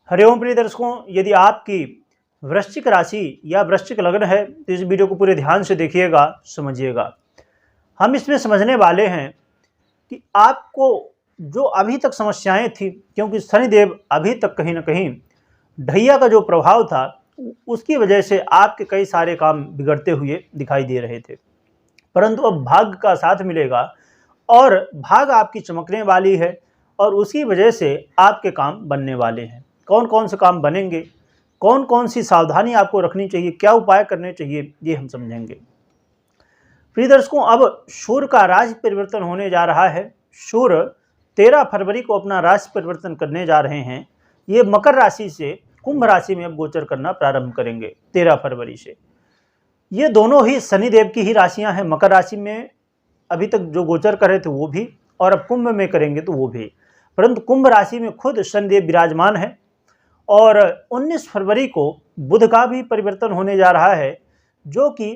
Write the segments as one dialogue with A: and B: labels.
A: हरिओम प्रिय दर्शकों, यदि आपकी वृश्चिक राशि या वृश्चिक लग्न है तो इस वीडियो को पूरे ध्यान से देखिएगा, समझिएगा। हम इसमें समझने वाले हैं कि आपको जो अभी तक समस्याएं थी, क्योंकि शनिदेव अभी तक कहीं ना कहीं ढैया का जो प्रभाव था उसकी वजह से आपके कई सारे काम बिगड़ते हुए दिखाई दे रहे थे। परंतु अब भाग्य का साथ मिलेगा और भाग आपकी चमकने वाली है और उसकी वजह से आपके काम बनने वाले हैं। कौन कौन से काम बनेंगे, कौन कौन सी सावधानी आपको रखनी चाहिए, क्या उपाय करने चाहिए, ये हम समझेंगे। प्रिय दर्शकों, अब सूर्य का राशि परिवर्तन होने जा रहा है। सूर्य 13 फरवरी को अपना राशि परिवर्तन करने जा रहे हैं। ये मकर राशि से कुंभ राशि में अब गोचर करना प्रारंभ करेंगे 13 फरवरी से। ये दोनों ही शनिदेव की ही राशियां हैं। मकर राशि में अभी तक जो गोचर कर रहे थे वो भी, और अब कुंभ में करेंगे तो वो भी। परंतु कुंभ राशि में खुद शनिदेव विराजमान है और 19 फरवरी को बुध का भी परिवर्तन होने जा रहा है, जो कि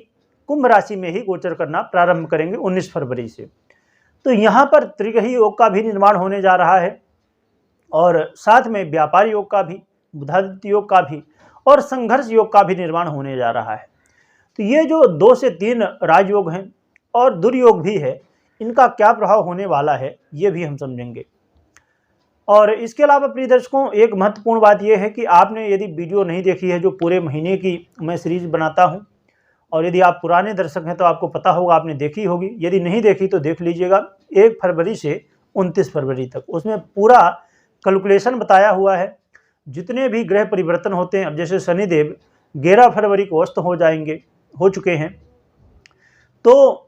A: कुंभ राशि में ही गोचर करना प्रारंभ करेंगे 19 फरवरी से। तो यहाँ पर त्रिग्रही योग का भी निर्माण होने जा रहा है और साथ में व्यापार योग का भी, बुधादित्य योग का भी और संघर्ष योग का भी निर्माण होने जा रहा है। तो ये जो 2 से 3 राजयोग हैं और दुर्योग भी है, इनका क्या प्रभाव होने वाला है ये भी हम समझेंगे। और इसके अलावा प्रिय दर्शकों, एक महत्वपूर्ण बात यह है कि आपने यदि वीडियो नहीं देखी है, जो पूरे महीने की मैं सीरीज बनाता हूं, और यदि आप पुराने दर्शक हैं तो आपको पता होगा, आपने देखी होगी। यदि नहीं देखी तो देख लीजिएगा। 1 फरवरी से 29 फरवरी तक उसमें पूरा कैलकुलेशन बताया हुआ है। जितने भी ग्रह परिवर्तन होते हैं, अब जैसे शनिदेव 11 फरवरी को अस्त हो जाएंगे, हो चुके हैं, तो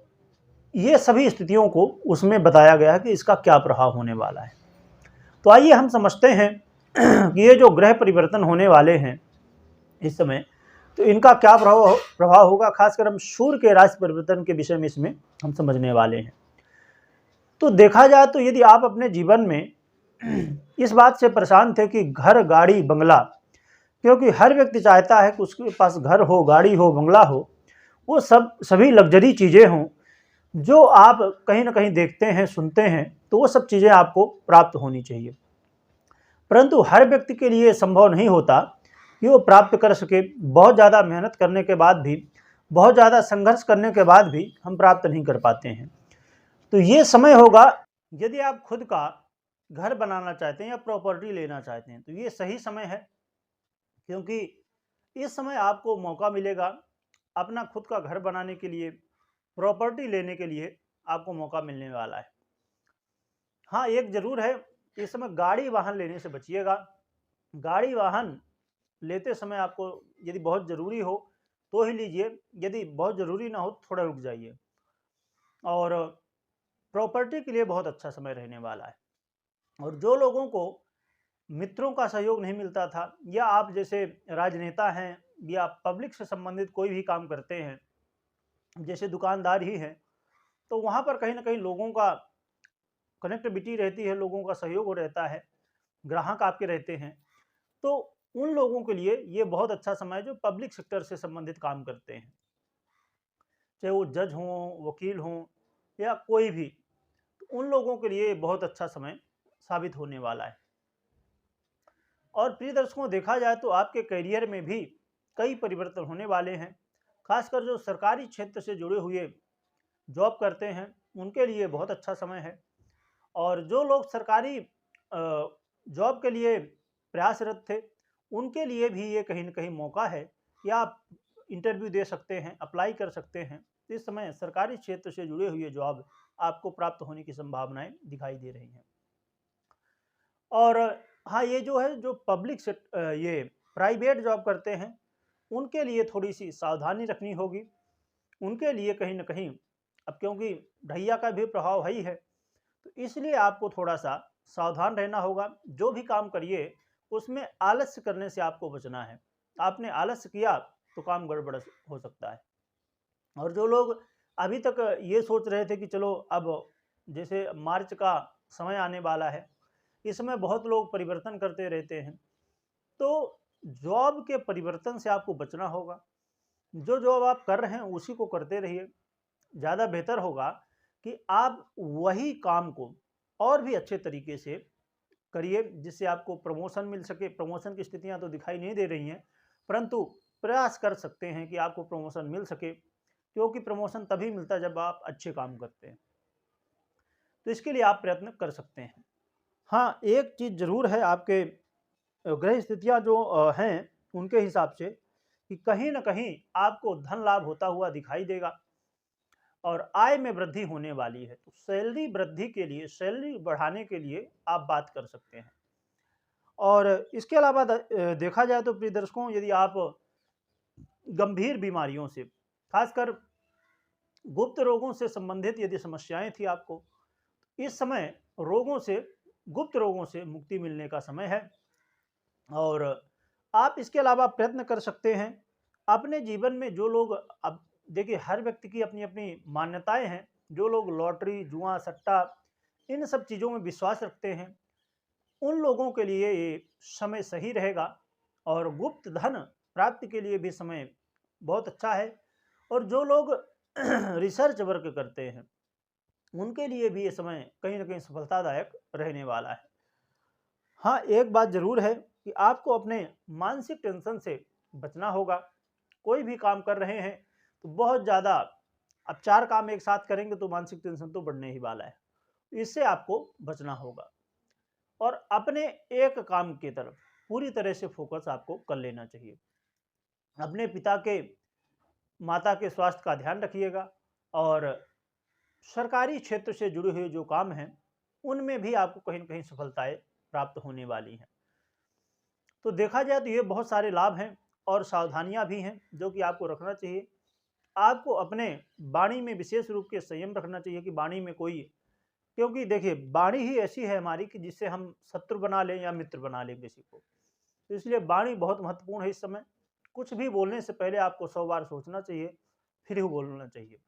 A: ये सभी स्थितियों को उसमें बताया गया है कि इसका क्या प्रभाव होने वाला है। तो आइए हम समझते हैं कि ये जो ग्रह परिवर्तन होने वाले हैं इस समय, तो इनका क्या प्रभाव होगा। खासकर हम सूर्य के राशि परिवर्तन के विषय में इसमें हम समझने वाले हैं। तो देखा जाए तो यदि आप अपने जीवन में इस बात से परेशान थे कि घर, गाड़ी, बंगला, क्योंकि हर व्यक्ति चाहता है कि उसके पास घर हो, गाड़ी हो, बंगला हो, वो सभी लग्जरी चीज़ें हों जो आप कहीं ना कहीं देखते हैं, सुनते हैं, तो वो सब चीज़ें आपको प्राप्त होनी चाहिए। परंतु हर व्यक्ति के लिए संभव नहीं होता कि वो प्राप्त कर सके। बहुत ज़्यादा मेहनत करने के बाद भी, बहुत ज़्यादा संघर्ष करने के बाद भी हम प्राप्त नहीं कर पाते हैं। तो ये समय होगा, यदि आप खुद का घर बनाना चाहते हैं या प्रॉपर्टी लेना चाहते हैं तो ये सही समय है, क्योंकि इस समय आपको मौका मिलेगा अपना खुद का घर बनाने के लिए, प्रॉपर्टी लेने के लिए आपको मौका मिलने वाला है। हाँ, एक जरूर है, इस समय गाड़ी वाहन लेने से बचिएगा। गाड़ी वाहन लेते समय आपको यदि बहुत ज़रूरी हो तो ही लीजिए, यदि बहुत ज़रूरी ना हो तो थोड़ा रुक जाइए। और प्रॉपर्टी के लिए बहुत अच्छा समय रहने वाला है। और जो लोगों को मित्रों का सहयोग नहीं मिलता था, या आप जैसे राजनेता हैं या पब्लिक से संबंधित कोई भी काम करते हैं, जैसे दुकानदार ही हैं, तो वहाँ पर कहीं ना कहीं लोगों का कनेक्टिविटी रहती है, लोगों का सहयोग रहता है, ग्राहक आपके रहते हैं, तो उन लोगों के लिए ये बहुत अच्छा समय है जो पब्लिक सेक्टर से संबंधित काम करते हैं, चाहे वो जज हों, वकील हों या कोई भी, तो उन लोगों के लिए बहुत अच्छा समय साबित होने वाला है। और प्रिय दर्शकों, देखा जाए तो आपके करियर में भी कई परिवर्तन होने वाले हैं। खासकर जो सरकारी क्षेत्र से जुड़े हुए जॉब करते हैं उनके लिए बहुत अच्छा समय है। और जो लोग सरकारी जॉब के लिए प्रयासरत थे उनके लिए भी ये कहीं ना कहीं मौका है कि आप इंटरव्यू दे सकते हैं, अप्लाई कर सकते हैं। इस समय सरकारी क्षेत्र से जुड़े हुए जॉब आपको प्राप्त होने की संभावनाएं दिखाई दे रही हैं। और हाँ, ये जो है, जो पब्लिक से ये प्राइवेट जॉब करते हैं उनके लिए थोड़ी सी सावधानी रखनी होगी। उनके लिए कहीं ना कहीं, अब क्योंकि ढैया का भी प्रभाव है ही है, तो इसलिए आपको थोड़ा सा सावधान रहना होगा। जो भी काम करिए उसमें आलस्य करने से आपको बचना है। आपने आलस्य किया तो काम गड़बड़ हो सकता है। और जो लोग अभी तक ये सोच रहे थे कि चलो अब जैसे मार्च का समय आने वाला है, इसमें बहुत लोग परिवर्तन करते रहते हैं, तो जॉब के परिवर्तन से आपको बचना होगा। जो जॉब आप कर रहे हैं उसी को करते रहिए। ज़्यादा बेहतर होगा कि आप वही काम को और भी अच्छे तरीके से करिए जिससे आपको प्रमोशन मिल सके। प्रमोशन की स्थितियां तो दिखाई नहीं दे रही हैं, परंतु प्रयास कर सकते हैं कि आपको प्रमोशन मिल सके, क्योंकि प्रमोशन तभी मिलता है जब आप अच्छे काम करते हैं। तो इसके लिए आप प्रयत्न कर सकते हैं। हाँ, एक चीज़ ज़रूर है आपके ग्रह स्थितियाँ जो हैं उनके हिसाब से, कि कहीं न कहीं आपको धन लाभ होता हुआ दिखाई देगा और आय में वृद्धि होने वाली है। तो सैलरी वृद्धि के लिए, सैलरी बढ़ाने के लिए आप बात कर सकते हैं। और इसके अलावा देखा जाए तो प्रिय दर्शकों, यदि आप गंभीर बीमारियों से, खासकर गुप्त रोगों से संबंधित यदि समस्याएं थी आपको, इस समय रोगों से, गुप्त रोगों से मुक्ति मिलने का समय है। और आप इसके अलावा प्रयत्न कर सकते हैं अपने जीवन में। जो लोग, अब देखिए हर व्यक्ति की अपनी अपनी मान्यताएं हैं, जो लोग लॉटरी, जुआ, सट्टा इन सब चीज़ों में विश्वास रखते हैं, उन लोगों के लिए ये समय सही रहेगा और गुप्त धन प्राप्ति के लिए भी समय बहुत अच्छा है। और जो लोग रिसर्च वर्क करते हैं उनके लिए भी ये समय कहीं ना कहीं सफलतादायक रहने वाला है। हाँ, एक बात ज़रूर है कि आपको अपने मानसिक टेंशन से बचना होगा। कोई भी काम कर रहे हैं तो बहुत ज़्यादा, अब 4 काम एक साथ करेंगे तो मानसिक टेंशन तो बढ़ने ही वाला है, इससे आपको बचना होगा। और अपने एक काम की तरफ पूरी तरह से फोकस आपको कर लेना चाहिए। अपने पिता के, माता के स्वास्थ्य का ध्यान रखिएगा और सरकारी क्षेत्र से जुड़े हुए जो काम हैं उनमें भी आपको कहीं न कहीं सफलताएँ प्राप्त होने वाली हैं। तो देखा जाए तो ये बहुत सारे लाभ हैं और सावधानियाँ भी हैं जो कि आपको रखना चाहिए। आपको अपने वाणी में विशेष रूप से संयम रखना चाहिए कि वाणी में कोई, क्योंकि देखिए वाणी ही ऐसी है हमारी कि जिससे हम शत्रु बना लें या मित्र बना लें किसी को। तो इसलिए वाणी बहुत महत्वपूर्ण है इस समय। कुछ भी बोलने से पहले आपको 100 बार सोचना चाहिए, फिर ही बोलना चाहिए,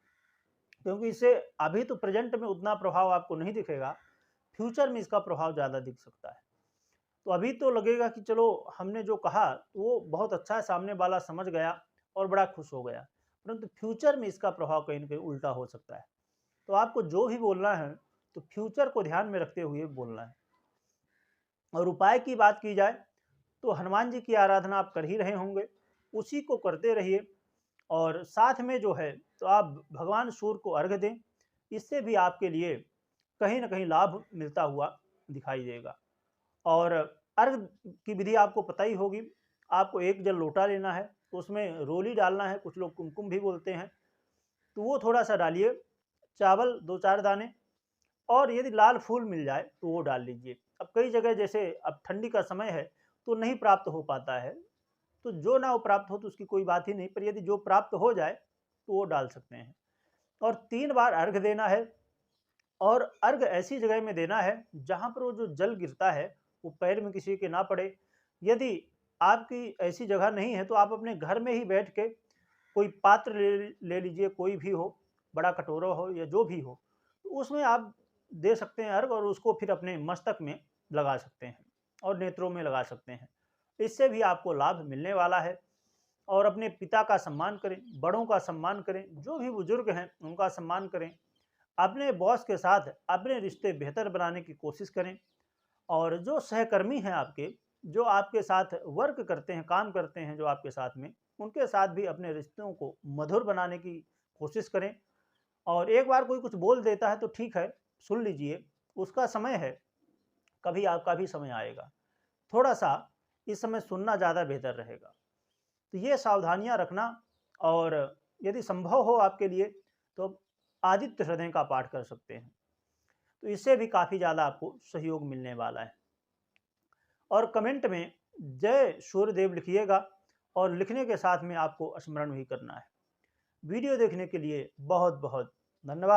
A: क्योंकि इससे अभी तो प्रेजेंट में उतना प्रभाव आपको नहीं दिखेगा, फ्यूचर में इसका प्रभाव ज़्यादा दिख सकता है। तो अभी तो लगेगा कि चलो हमने जो कहा वो बहुत अच्छा है, सामने वाला समझ गया और बड़ा खुश हो गया, परंतु फ्यूचर में इसका प्रभाव कहीं न कहीं उल्टा हो सकता है। तो आपको जो भी बोलना है तो फ्यूचर को ध्यान में रखते हुए बोलना है। और उपाय की बात की जाए तो हनुमान जी की आराधना आप कर ही रहे होंगे, उसी को करते रहिए। और साथ में जो है तो आप भगवान सूर्य को अर्घ्य दें, इससे भी आपके लिए कहीं न कहीं लाभ मिलता हुआ दिखाई देगा। और अर्घ्य की विधि आपको पता ही होगी। आपको 1 जल लोटा लेना है, तो उसमें रोली डालना है, कुछ लोग कुमकुम भी बोलते हैं, तो वो थोड़ा-सा डालिए। चावल 2-4 दाने, और यदि लाल फूल मिल जाए तो वो डाल लीजिए। अब कई जगह जैसे अब ठंडी का समय है तो नहीं प्राप्त हो पाता है, तो जो ना हो प्राप्त हो तो उसकी कोई बात ही नहीं, पर यदि जो प्राप्त हो जाए तो वो डाल सकते हैं। और 3 बार अर्घ्य देना है, और अर्घ्य ऐसी जगह में देना है जहाँ पर वो जो जल गिरता है वो पैर में किसी के ना पड़े। यदि आपकी ऐसी जगह नहीं है तो आप अपने घर में ही बैठ के कोई पात्र ले लीजिए, कोई भी हो, बड़ा कटोरा हो या जो भी हो, तो उसमें आप दे सकते हैं अर्घ्य, और उसको फिर अपने मस्तक में लगा सकते हैं और नेत्रों में लगा सकते हैं। इससे भी आपको लाभ मिलने वाला है। और अपने पिता का सम्मान करें, बड़ों का सम्मान करें, जो भी बुजुर्ग हैं उनका सम्मान करें। अपने बॉस के साथ अपने रिश्ते बेहतर बनाने की कोशिश करें। और जो सहकर्मी हैं आपके, जो आपके साथ वर्क करते हैं, काम करते हैं जो आपके साथ में, उनके साथ भी अपने रिश्तों को मधुर बनाने की कोशिश करें। और एक बार कोई कुछ बोल देता है तो ठीक है, सुन लीजिए, उसका समय है, कभी आपका भी समय आएगा। थोड़ा-सा इस समय सुनना ज़्यादा बेहतर रहेगा। तो ये सावधानियाँ रखना। और यदि संभव हो आपके लिए तो आदित्य हृदय का पाठ कर सकते हैं, तो इससे भी काफ़ी ज़्यादा आपको सहयोग मिलने वाला है। और कमेंट में जय सूर्यदेव लिखिएगा, और लिखने के साथ में आपको स्मरण भी करना है। वीडियो देखने के लिए बहुत बहुत धन्यवाद।